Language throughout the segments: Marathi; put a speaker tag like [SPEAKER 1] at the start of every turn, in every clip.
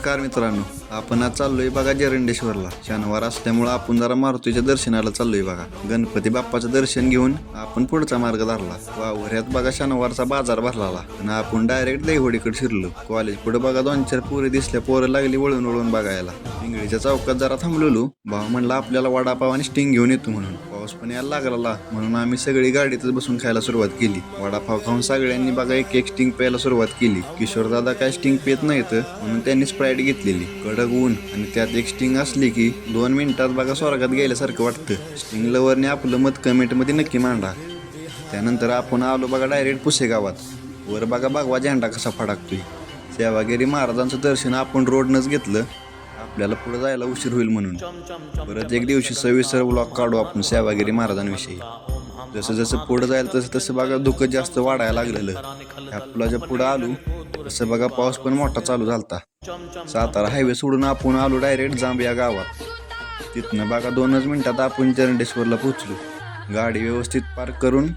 [SPEAKER 1] नमस्कार मित्रांनो, आपण आज चाललोय बघा जरंडेश्वरला. शनिवार असल्यामुळे आपण जरा मारुतीच्या दर्शनाला चाललोय बघा. गणपती बाप्पाचं दर्शन घेऊन आपण पुढचा मार्ग धरला. वावऱ्यात बघा शनिवारचा बाजार भरलाला आणि आपण डायरेक्ट दहीवडीकडे शिरलो. कॉलेज पुढे बघा 2-4 पोरं दिसल्या. पोरं लागली वळून वळून बघायला. इंगळीच्या चौकात जरा थांबलेलो. भाऊ म्हणला आपल्याला वडापाव आणि स्टिंग घेऊन येतो म्हणून. पाऊस पण यायला लागला म्हणून आम्ही सगळी गाडीतच बसून खायला सुरुवात केली. वडापाव खाऊन सगळ्यांनी बघा एक स्टिंग प्यायला सुरुवात केली. किशोर दादा काय स्टिंग पित नाहीत म्हणून त्यांनी स्प्राईट घेतलेली. कडक ऊन आणि त्यात एक स्टिंग असली की 2 मिनिटात बघा स्वर्गात गेल्यासारखं वाटतं. स्टिंग लवरने आपलं मत कमेंटमध्ये नक्की मांडा. त्यानंतर आपण आलो बघा डायरेक्ट पुसेगावात. वर बघा भगवा झेंडा कसा फडकतोय. सेवागिरी महाराजांचं दर्शन आपण रोडनंच घेतलं. आपल्याला पुढे जायला उशीर होईल म्हणून. परत एक दिवशी सविस्तर व्लॉग काढू आपण सेवागिरी महाराजांविषयी. जसं जसं पुढे जायला तसं तसं बघा धुकं जास्त वाढायला लागलेलं. ह्या पुलाच्या पुढे आलो तसं बघा पाऊस पण मोठा चालू झालता. सातारा हायवे सोडून आपण आलो डायरेक्ट जांबिया गावात. तिथनं बघा 2च मिनिटात आपण जरंडेश्वरला पोहोचलो. गाडी व्यवस्थित पार्क करून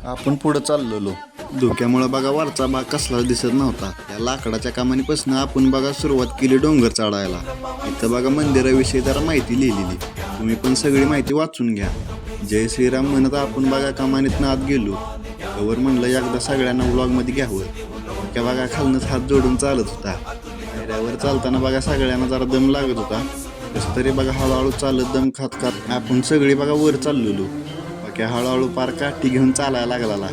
[SPEAKER 1] आपण पुढे चाललेलो. धुक्यामुळे बघा वरचा भाग कसलाच दिसत नव्हता. या लाकडाच्या कामानीपासून आपण बघा सुरुवात केली डोंगर चढायला. इथं बघा मंदिराविषयी जरा माहिती लिहिलेली. तुम्ही पण सगळी माहिती वाचून घ्या. जय श्रीराम म्हणत आपण बघा कमानीतनं आत गेलो. कवर म्हणलं एकदा सगळ्यांना व्लॉगमध्ये घ्यावं. त्या बघा खालनंच हात जोडून चालत होता. पायऱ्यावर चालताना बघा सगळ्यांना जरा दम लागत होता. कसं तरी बघा हळूहळू चालत दम खात खात आपण सगळी बघा वर चाललेलो. बाकी हळूहळू पार काठी घेऊन चालायला लागला.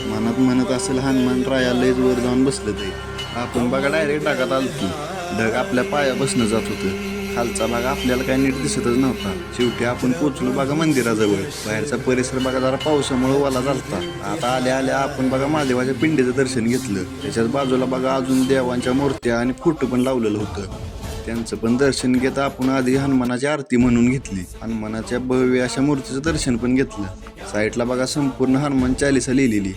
[SPEAKER 1] मनात म्हणत असेल हनुमान राया लयच वर जाऊन बसलं ते. आपण बघा डायरेक्ट ढगात आलतो. ढग आपल्या पाया बसणं जात होतं. खालचा भाग आपल्याला काही नीट दिसतच नव्हता. शेवटी आपण पोचलो बघा मंदिराजवळ. बाहेरचा परिसर बघा जरा पावसामुळे ओला झालता. आता आल्या आल्या आपण बघा महादेवाच्या पिंडीचं दर्शन घेतलं. त्याच्याच बाजूला बघा अजून देवांच्या मूर्त्या आणि फोटो पण लावलेलं होतं. त्यांचं पण दर्शन घेत आपण आधी हनुमानाची आरती म्हणून घेतली. हनुमानाच्या भव्य अशा मूर्तीचं दर्शन पण घेतलं. साईडला बघा संपूर्ण हनुमान चालीसा लिहिलेली.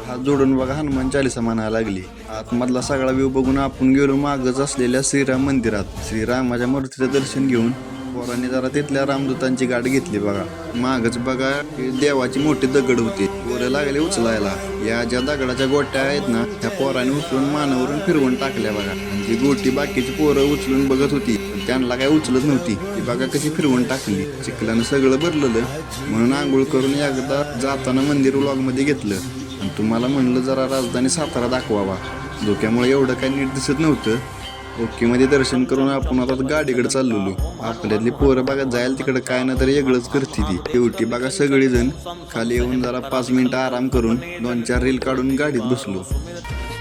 [SPEAKER 1] हात जोडून बघा हनुमान चालीसा म्हणायला लागली. आतमधला सगळा व्ह्यू बघून आपण गेलो मागच असलेल्या श्रीराम मंदिरात. श्रीरामाच्या मूर्तीचं दर्शन घेऊन पोरांनी जरा तिथल्या रामदूतांची गाठ घेतली बघा. मागच बघा देवाची मोठी दगड होती. पोरं लागले उचलायला. या ज्या दगडाच्या गोट्या आहेत ना त्या पोरांनी उचलून मानावरून फिरवून टाकल्या बघा. आणि ती गोटी बाकीची पोरं उचलून बघत होती पण त्यांना काय उचलत नव्हती. ती बघा कशी फिरवून टाकली. चिखलानं सगळं भरलेलं म्हणून आंघोळ करून एकदा जाताना मंदिर व्लॉगमध्ये घेतलं. आणि तुम्हाला म्हणलं जरा राजधानी सातारा दाखवावा. धोक्यामुळे एवढं काही नीट दिसत नव्हतं. ओके मध्ये दर्शन करून आपण आता गाडीकडे चाललेलो. आपल्यातली पोरं बघा जायला तिकडे काय ना तरी वेगळंच करते ती. शेवटी बघा सगळीजण खाली येऊन जरा 5 मिनिटं आराम करून 2-4 रील काढून गाडीत बसलो.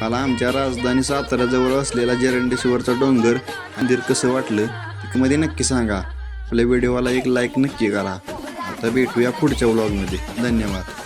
[SPEAKER 1] मला आमच्या राजधानी साताऱ्याजवळ असलेला जरंडेश्वरचा डोंगर मंदिर कसं वाटलं मध्ये नक्की सांगा. आपल्या व्हिडिओला एक लाईक नक्की करा. आता भेटूया पुढच्या व्लॉगमध्ये. धन्यवाद.